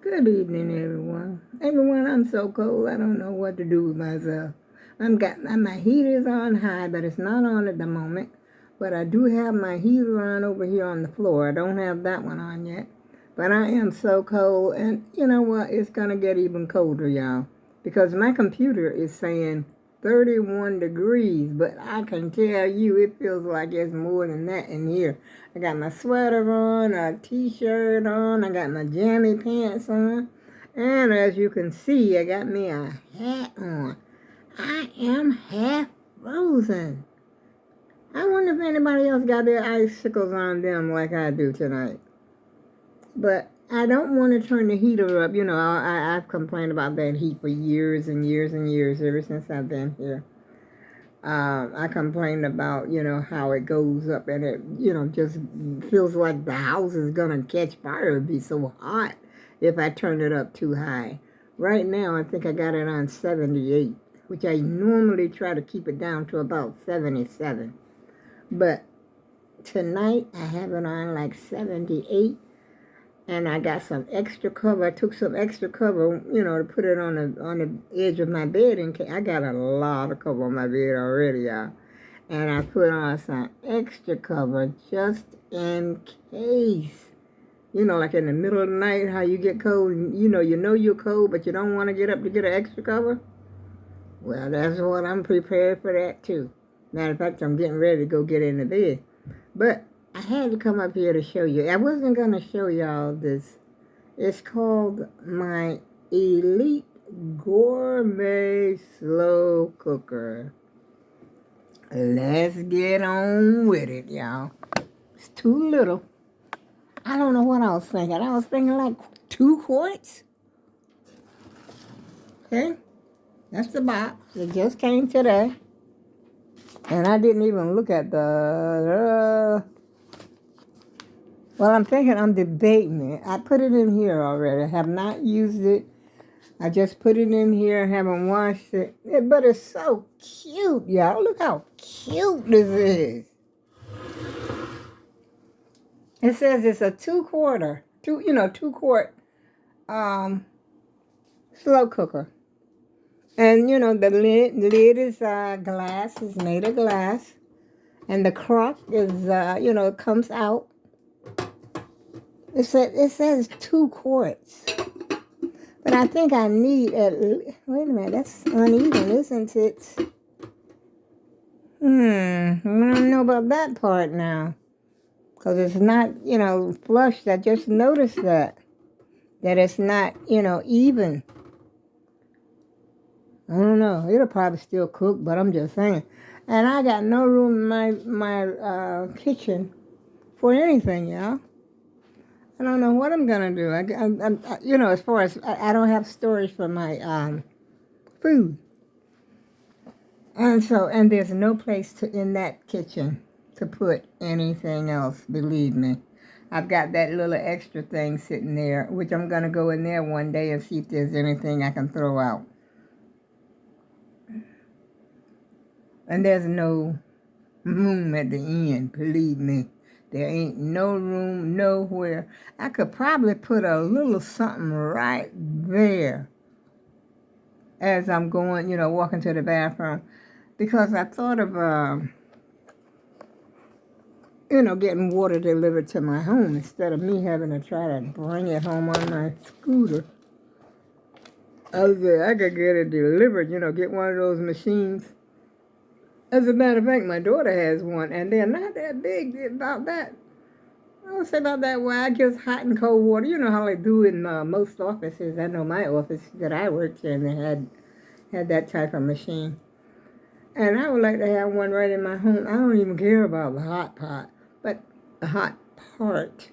Good evening, everyone. Everyone, I'm so cold. I don't know what to do with myself. My heater's on high, but it's not on at the moment. But I do have my heater on over here on the floor. I don't have that one on yet. But I am so cold, and you know what? It's gonna get even colder, y'all, because my computer is saying 31 degrees, but I can tell you it feels like it's more than that in here. I got my sweater on, a t-shirt on, I got my jammy pants on, and as you can see, I got me a hat on. I am half frozen. I wonder if anybody else got their icicles on them like I do tonight. But I don't want to turn the heater up. You know, I've complained about that heat for years and years and years, ever since I've been here. I complained about, how it goes up and it, just feels like the house is going to catch fire. It'd be so hot if I turn it up too high. Right now, I think I got it on 78, which I normally try to keep it down to about 77. But tonight, I have it on like 78. And I got some extra cover. I took some extra cover, to put it on the edge of my bed. And I got a lot of cover on my bed already, y'all. And I put on some extra cover just in case. Like in the middle of the night, how you get cold. And, you know you're cold, but you don't want to get up to get an extra cover. Well, that's what I'm prepared for that, too. Matter of fact, I'm getting ready to go get in the bed. But I had to come up here to show you. I wasn't going to show y'all this. It's called my Elite Gourmet Slow Cooker. Let's get on with it, y'all. It's too little. I don't know what I was thinking. I was thinking like 2 quarts. Okay? That's the box. It just came today. And I didn't even look at well, I'm debating it. I put it in here already. I have not used it. I just put it in here. Haven't washed it. But it's so cute, y'all. Look how cute this is. It says it's a 2 quart slow cooker. And, the lid is glass. It's made of glass. And the crock is, it comes out. It says 2 quarts. But I think I need wait a minute, that's uneven, isn't it? I don't know about that part now. Because it's not, flushed. I just noticed that it's not, even. I don't know. It'll probably still cook, but I'm just saying. And I got no room in my kitchen for anything, y'all. I don't know what I'm going to do. I as far as I don't have storage for my food. And there's no place in that kitchen to put anything else, believe me. I've got that little extra thing sitting there, which I'm going to go in there one day and see if there's anything I can throw out. And there's no room at the end, believe me. There ain't no room nowhere. I could probably put a little something right there as I'm going, walking to the bathroom. Because I thought of, getting water delivered to my home instead of me having to try to bring it home on my scooter. I could get it delivered, get one of those machines. As a matter of fact, my daughter has one, and they're not that big. About that, I would say about that wide, just hot and cold water. You know how they do in most offices. I know my office that I worked in, they had that type of machine. And I would like to have one right in my home. I don't even care about the hot pot, but the hot part.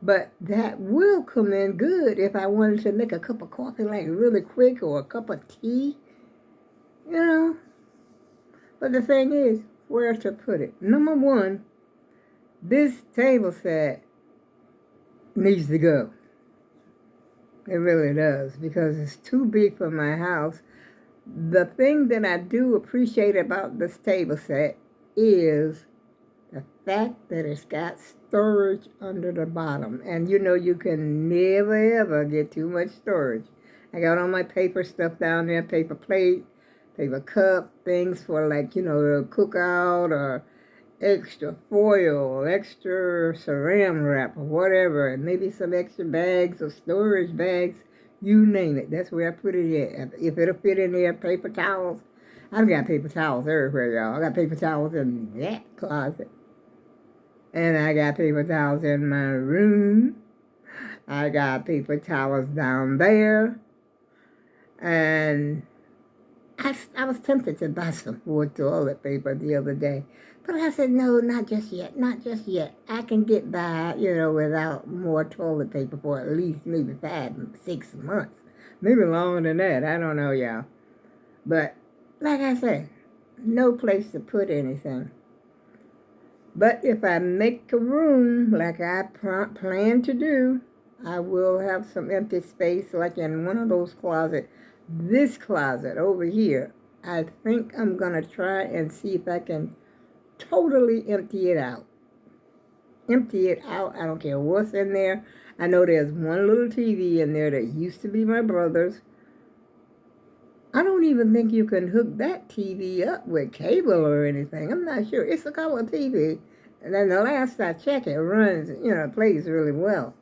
But that will come in good if I wanted to make a cup of coffee like really quick or a cup of tea, But the thing is, where to put it? Number one, this table set needs to go. It really does, because it's too big for my house. The thing that I do appreciate about this table set is The fact that it's got storage under the bottom. And you know you can never ever get too much storage. I got all my paper stuff down there, paper plate, paper cup, things for like, the cookout or extra foil, extra saran wrap or whatever, and maybe some extra bags or storage bags, you name it. That's where I put it at. If it'll fit in there, paper towels. I've got paper towels everywhere, y'all. I got paper towels in that closet. And I got paper towels in my room. I got paper towels down there. And I was tempted to buy some more toilet paper the other day. But I said, no, not just yet, not just yet. I can get by, without more toilet paper for at least maybe 5, 6 months. Maybe longer than that. I don't know, y'all. But like I said, no place to put anything. But if I make a room like I plan to do, I will have some empty space like in one of those closets. This closet over here, I think I'm going to try and see if I can totally empty it out. Empty it out. I don't care what's in there. I know there's one little TV in there that used to be my brother's. I don't even think you can hook that TV up with cable or anything. I'm not sure. It's a color TV. And then the last I checked, it runs, plays really well.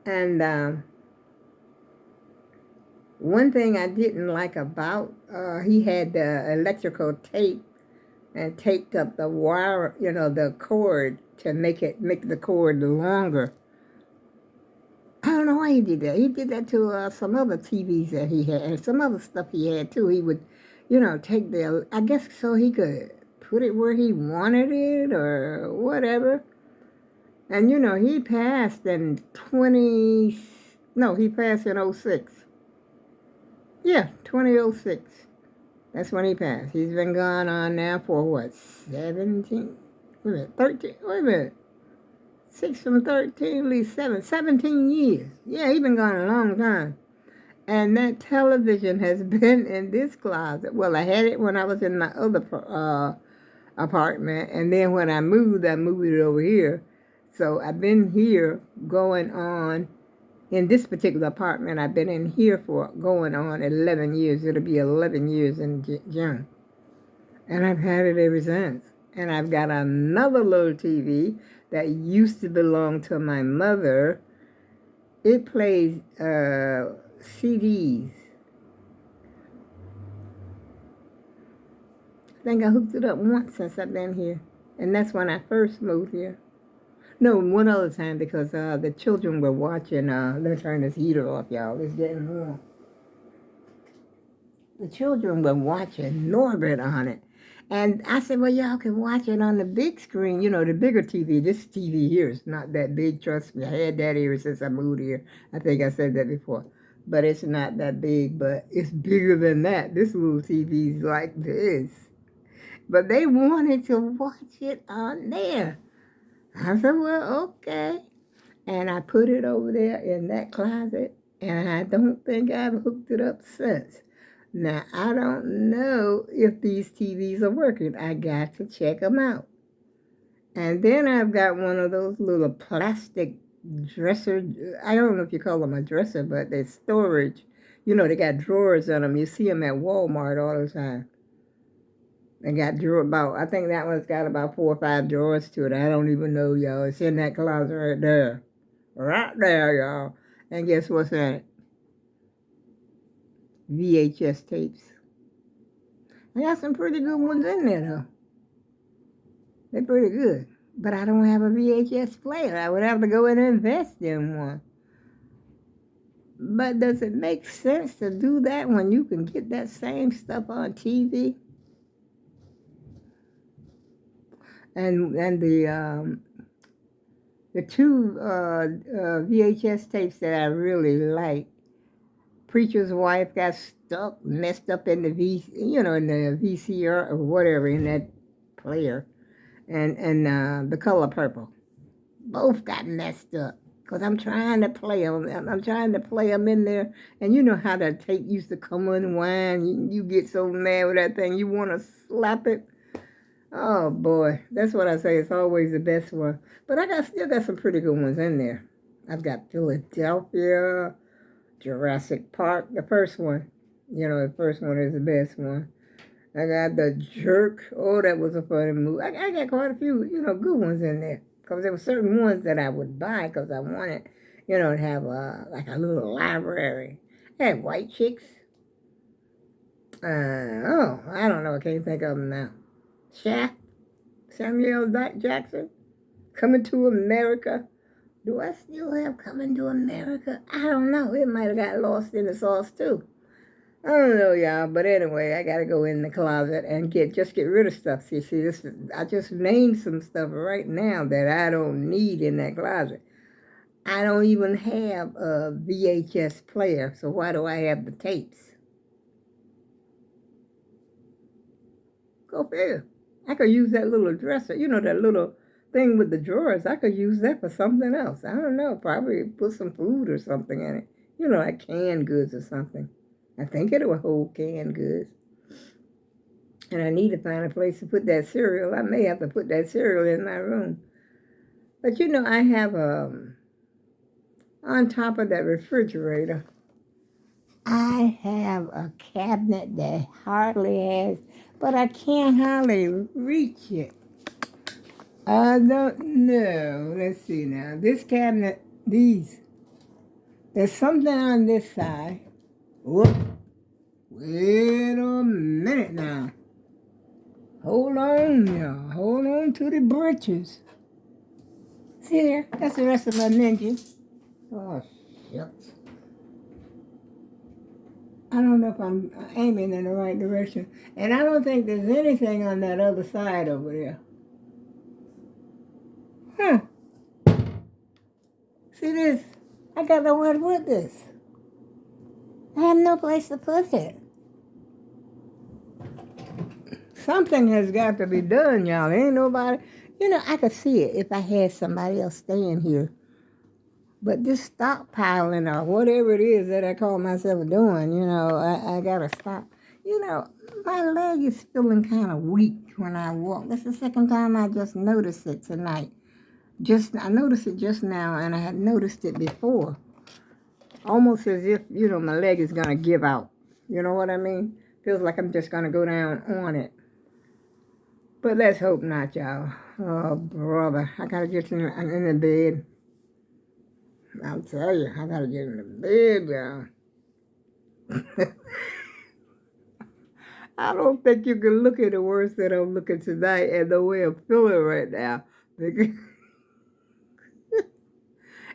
And one thing I didn't like about, he had the electrical tape and taped up the wire, the cord to make the cord longer. I don't know why he did that. He did that to some other TVs that he had, and some other stuff he had too. He would, take I guess so he could put it where he wanted it or whatever. And he passed in he passed in 06. Yeah, 2006. That's when he passed. He's been gone on now for what, 17? Wait a minute, 13? Wait a minute. 6 from 13, at least 17 years. Yeah, he's been gone a long time. And that television has been in this closet. Well, I had it when I was in my other apartment. And then when I moved it over here. So I've been here going on, in this particular apartment, I've been in here for going on 11 years. It'll be 11 years in June. And I've had it ever since. And I've got another little TV that used to belong to my mother. It plays CDs. I think I hooked it up once since I've been here. And that's when I first moved here. No, one other time because the children were watching. Let me turn this heater off, y'all. It's getting warm. The children were watching Norbert on it. And I said, well, y'all can watch it on the big screen, the bigger TV. This TV here is not that big, trust me. I had that here since I moved here. I think I said that before. But it's not that big, but it's bigger than that. This little TV is like this. But they wanted to watch it on there. I said, well, okay. And I put it over there in that closet, and I don't think I've hooked it up since. Now, I don't know if these TVs are working. I got to check them out. And then I've got one of those little plastic dresser. I don't know if you call them a dresser, but they're storage. They got drawers on them. You see them at Walmart all the time. They got I think that one's got about 4 or 5 drawers to it. I don't even know, y'all. It's in that closet right there. Right there, y'all. And guess what's in it? VHS tapes. I got some pretty good ones in there, though. They're pretty good. But I don't have a VHS player. I would have to go in and invest in one. But does it make sense to do that when you can get that same stuff on TV? And the two VHS tapes that I really like, Preacher's Wife got stuck, messed up in the in the VCR or whatever in that player, and The Color Purple, both got messed up because I'm trying to play them. I'm trying to play them in there, and you know how that tape used to come unwind. You get so mad with that thing, you want to slap it. Oh boy, that's what I say. It's always the best one. But still got some pretty good ones in there. I've got Philadelphia, Jurassic Park, the first one. You know, the first one is the best one. I got The Jerk. Oh, that was a funny movie. I got quite a few, good ones in there. Because there were certain ones that I would buy because I wanted, to have like a little library. I had White Chicks. I don't know. I can't think of them now. Shaft, Samuel Jackson, Coming to America. Do I still have Coming to America? I don't know. It might have got lost in the sauce too. I don't know, y'all, but anyway, I gotta go in the closet and get rid of stuff. See, I just named some stuff right now that I don't need in that closet. I don't even have a VHS player, so why do I have the tapes? Go figure. I could use that little dresser, that little thing with the drawers. I could use that for something else. I don't know, probably put some food or something in it. Like canned goods or something. I think it will hold canned goods. And I need to find a place to put that cereal. I may have to put that cereal in my room. But I have on top of that refrigerator, I have a cabinet that hardly has, but I can't hardly reach it. I don't know. Let's see now. This cabinet, there's something on this side. Whoop. Wait a minute now. Hold on now. Hold on to the britches. See there? That's the rest of my menu. Oh, shucks. I don't know if I'm aiming in the right direction. And I don't think there's anything on that other side over there. Huh. See this? I got nowhere to put this. I have no place to put it. Something has got to be done, y'all. Ain't nobody... I could see it if I had somebody else staying here. But this stockpiling or whatever it is that I call myself doing, I got to stop. My leg is feeling kind of weak when I walk. That's the second time I just noticed it tonight. I noticed it just now, and I had noticed it before. Almost as if, my leg is going to give out. You know what I mean? Feels like I'm just going to go down on it. But let's hope not, y'all. Oh, brother. I got to get in the bed. I'll tell you, I got to get in the bed, y'all. I don't think you can look at the worse that I'm looking tonight and the way I'm feeling right now.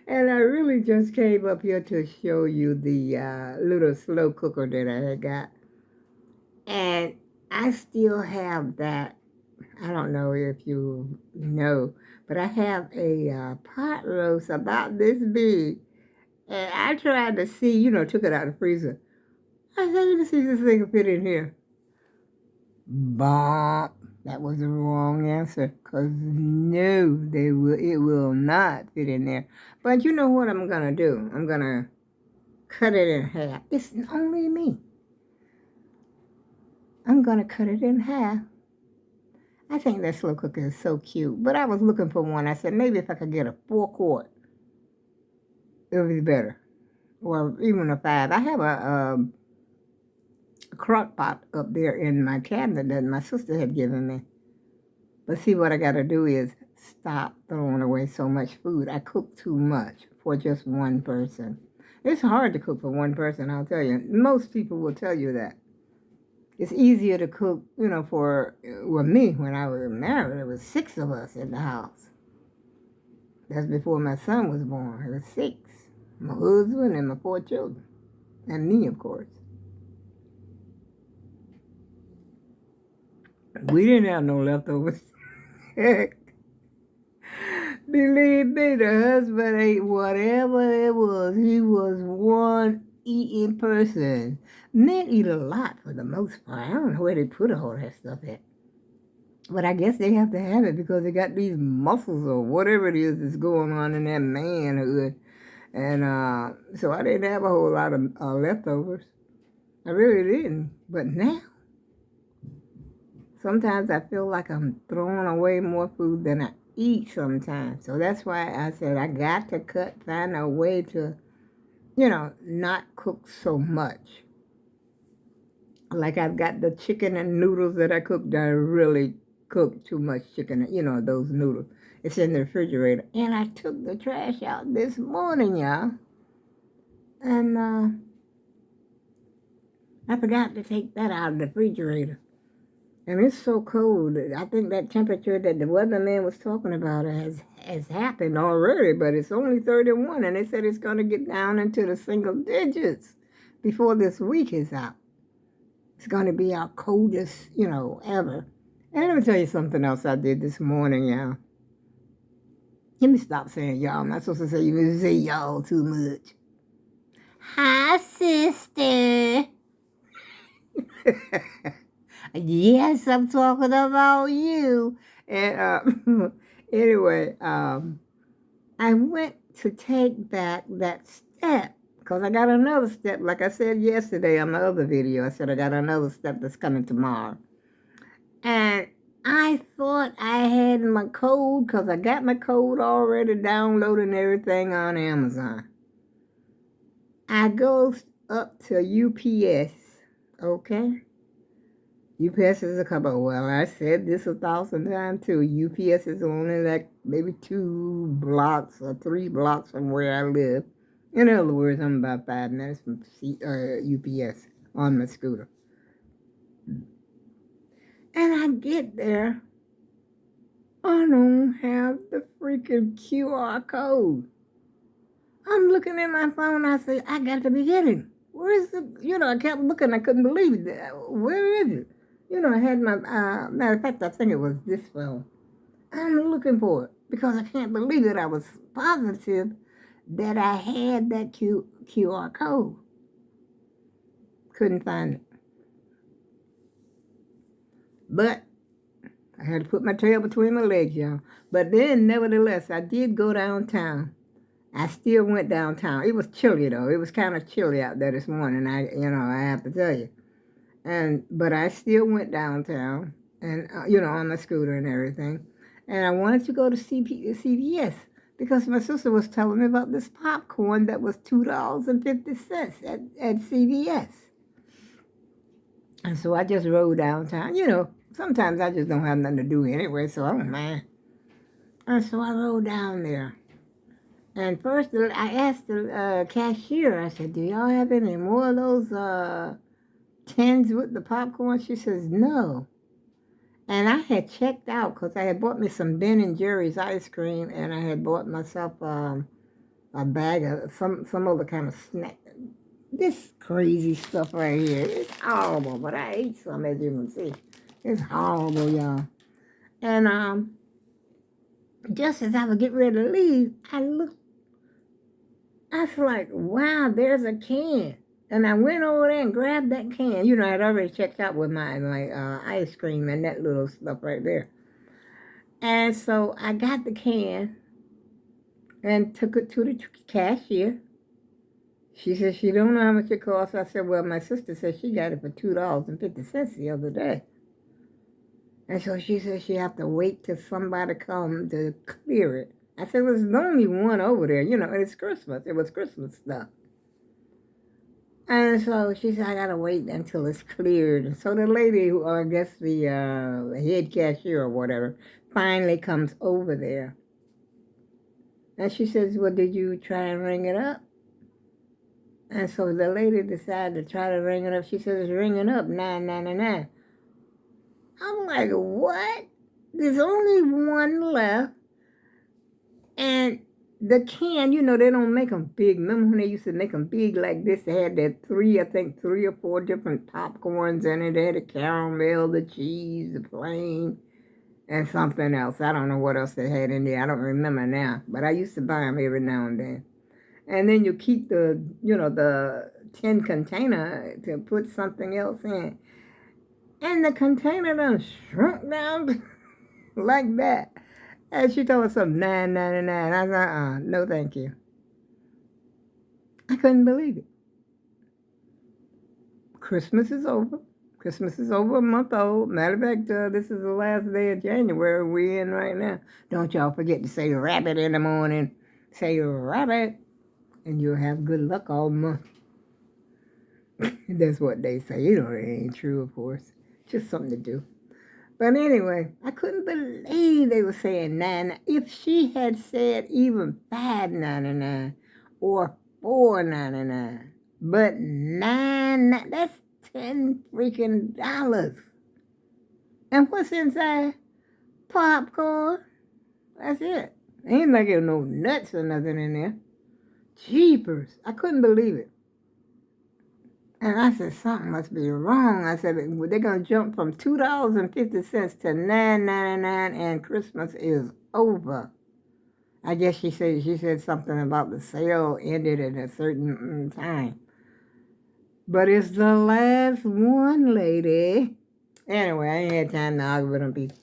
And I really just came up here to show you the little slow cooker that I had got. And I still have that. I don't know if you know, but I have a pot roast about this big. And I tried to see, took it out of the freezer. I said, let me see if this thing can fit in here. Bonk. That was the wrong answer. Because no, it will not fit in there. But you know what I'm going to do? I'm going to cut it in half. It's only me. I'm going to cut it in half. I think that slow cooker is so cute. But I was looking for one. I said, maybe if I could get a 4-quart, it would be better. Or even a 5. I have a crock pot up there in my cabinet that my sister had given me. But see, what I got to do is stop throwing away so much food. I cook too much for just one person. It's hard to cook for one person, I'll tell you. Most people will tell you that. It's easier to cook, for me, when I was married, there was 6 of us in the house. That's before my son was born. There was 6. My husband and my 4 children. And me, of course. We didn't have no leftovers. Believe me, the husband ate whatever it was. He was one eating person. Men eat a lot for the most part. I don't know where they put all that stuff at. But I guess they have to have it because they got these muscles or whatever it is that's going on in that manhood. And so I didn't have a whole lot of leftovers. I really didn't. But now, sometimes I feel like I'm throwing away more food than I eat sometimes. So that's why I said I got to find a way to, not cook so much. Like I've got the chicken and noodles that I cooked. I really cooked too much chicken, those noodles. It's in the refrigerator. And I took the trash out this morning, y'all. And I forgot to take that out of the refrigerator. And it's so cold. I think that temperature that the weatherman was talking about has happened already, but it's only 31, and they said it's going to get down into the single digits before this week is out. It's going to be our coldest, ever. And let me tell you something else I did this morning, y'all. Let me stop saying y'all. I'm not supposed to say y'all too much. Hi, sister. Yes, I'm talking about you. And anyway, I went to take back that step because I got another step. Like I said yesterday on my other video, I said I got another step that's coming tomorrow. And I thought I had my code because I got my code already downloaded and everything on Amazon. I go up to UPS, okay? UPS is a couple. Well, I said this 1,000 times too. UPS is only like maybe 2 blocks or 3 blocks from where I live. In other words, I'm about 5 minutes from UPS on my scooter. And I get there, I don't have the freaking QR code. I'm looking at my phone, I say, I got to be kidding. Where is the, I kept looking, I couldn't believe it. Where is it? I had my, matter of fact, I think it was this phone. I'm looking for it because I can't believe it. I was positive that I had that QR code. Couldn't find it. But I had to put my tail between my legs, y'all. But then, nevertheless, I did go downtown. I still went downtown. It was chilly, though. It was kind of chilly out there this morning, I have to tell you. But I still went downtown and, on my scooter and everything. And I wanted to go to CVS because my sister was telling me about this popcorn that was $2.50 at CVS. And so I just rode downtown. Sometimes I just don't have nothing to do anyway, so I don't mind. And so I rode down there. And first I asked the cashier, I said, do y'all have any more of those tins with the popcorn? She says, no. And I had checked out because I had bought me some Ben & Jerry's ice cream, and I had bought myself a bag of some other kind of snack. This crazy stuff right here. It's horrible, but I ate some, as you can see. It's horrible, y'all. And just as I was getting ready to leave, I was like, wow, there's a can. And I went over there and grabbed that can. I'd already checked out with my ice cream and that little stuff right there. And so I got the can and took it to the cashier. She said she don't know how much it costs. I said, well, my sister said she got it for $2.50 the other day. And so she said she have to wait till somebody come to clear it. I said, well, there's only one over there. It's Christmas. It was Christmas stuff. And so she said, I got to wait until it's cleared. So the lady, who I guess the head cashier or whatever, finally comes over there. And she says, well, did you try and ring it up? And so the lady decided to try to ring it up. She says, it's ringing up, $9.99. I'm like, what? There's only one left. And the can, they don't make them big. Remember when they used to make them big like this? They had that 3 or 4 different popcorns in it. They had the caramel, the cheese, the plain, and something else. I don't know what else they had in there. I don't remember now. But I used to buy them every now and then. And then you keep the tin container to put something else in. And the container done shrunk down like that. And she told us something, $9.99. I was like, no thank you. I couldn't believe it. Christmas is over. Christmas is over a month old. Matter of fact, this is the last day of January we're in right now. Don't y'all forget to say rabbit in the morning. Say rabbit, and you'll have good luck all month. That's what they say. You know, it ain't true, of course. Just something to do. But anyway, I couldn't believe they were saying 9. If she had said even $5.99 or $4.99, but 9, that's 10 freaking dollars. And what's inside? Popcorn. That's it. Ain't like there no nuts or nothing in there. Jeepers. I couldn't believe it. And I said, something must be wrong. I said, they're going to jump from $2.50 to $9.99 and Christmas is over. I guess she said something about the sale ended at a certain time. But it's the last one, lady. Anyway, I ain't had time to argue with them people.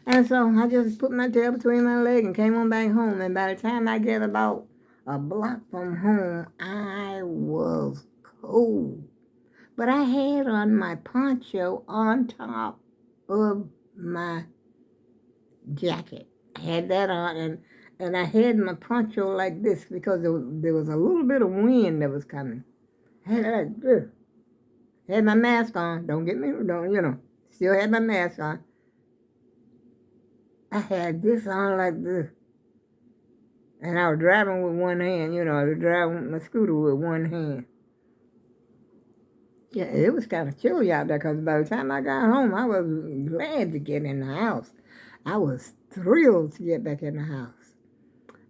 And so I just put my tail between my legs and came on back home. And by the time I get about a block from home, I was cold. But I had on my poncho on top of my jacket. I had that on, and I had my poncho like this because there was a little bit of wind that was coming. I had it like this. Had my mask on. Don't get me wrong, still had my mask on. I had this on like this. And I was driving with one hand, I was driving my scooter with one hand. Yeah, it was kind of chilly out there because by the time I got home, I was glad to get in the house. I was thrilled to get back in the house.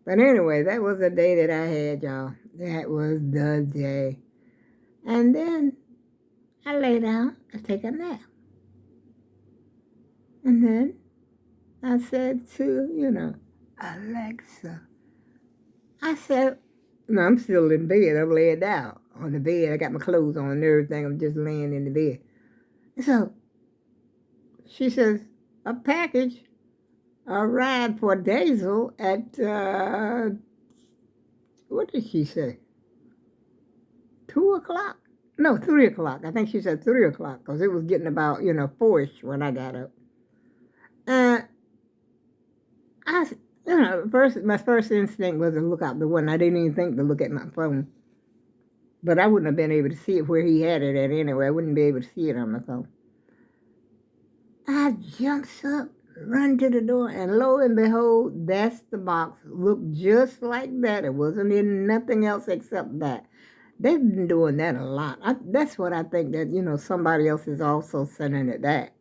But anyway, that was the day that I had, y'all. That was the day. And then I lay down and take a nap. And then I said to, Alexa, I said, no, I'm still in bed. I'm laying down on the bed. I got my clothes on and everything. I'm just laying in the bed. So she says, a package arrived for Daisel at, what did she say? 2 o'clock? No, 3 o'clock. I think she said 3 o'clock because it was getting about, 4-ish when I got up. My first instinct was to look out the window. I didn't even think to look at my phone. But I wouldn't have been able to see it where he had it at anyway. I wouldn't be able to see it on my phone. I jumps up, run to the door, and lo and behold, that's the box. Looked just like that. It wasn't in nothing else except that. They've been doing that a lot. That's what I think that, somebody else is also sending it that.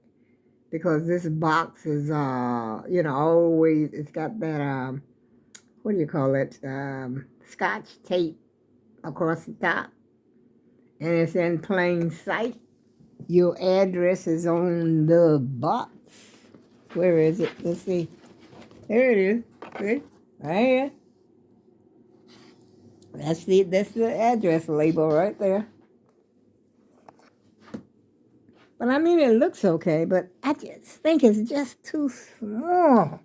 Because this box is, always, it's got that, what do you call it? Scotch tape across the top. And it's in plain sight. Your address is on the box. Where is it? Let's see. There it is. See? Right here. That's the address label right there. But I mean, it looks okay, but I just think it's just too small.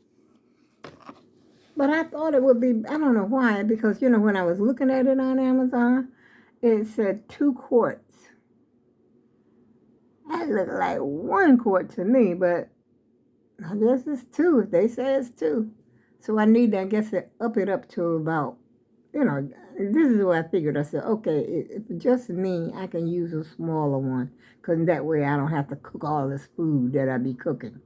But I thought it would be, I don't know why, because, when I was looking at it on Amazon, it said 2 quarts. That looked like 1 quart to me, but I guess it's 2 if they say it's 2. So I need to, I guess, up it up to about, this is what I figured. I said, okay, if it's just me, I can use a smaller one, because that way I don't have to cook all this food that I be cooking.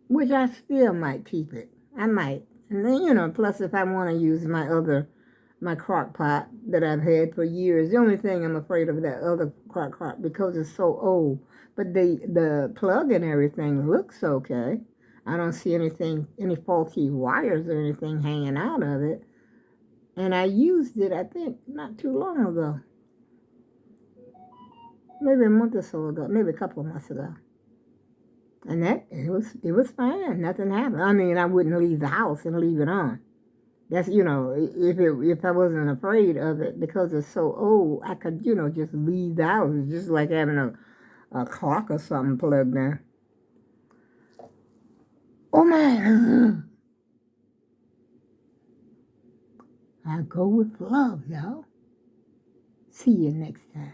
Which I still might keep it. I might. And then, plus if I want to use my crock pot that I've had for years, the only thing I'm afraid of that other crock pot because it's so old. But the plug and everything looks okay. I don't see any faulty wires or anything hanging out of it. And I used it, I think, not too long ago. Maybe a month or so ago, maybe a couple of months ago. And it was fine. Nothing happened. I mean, I wouldn't leave the house and leave it on. That's, if I wasn't afraid of it because it's so old, I could, just leave the house. It's just like having a clock or something plugged in. Oh, man. I go with love, y'all. See you next time.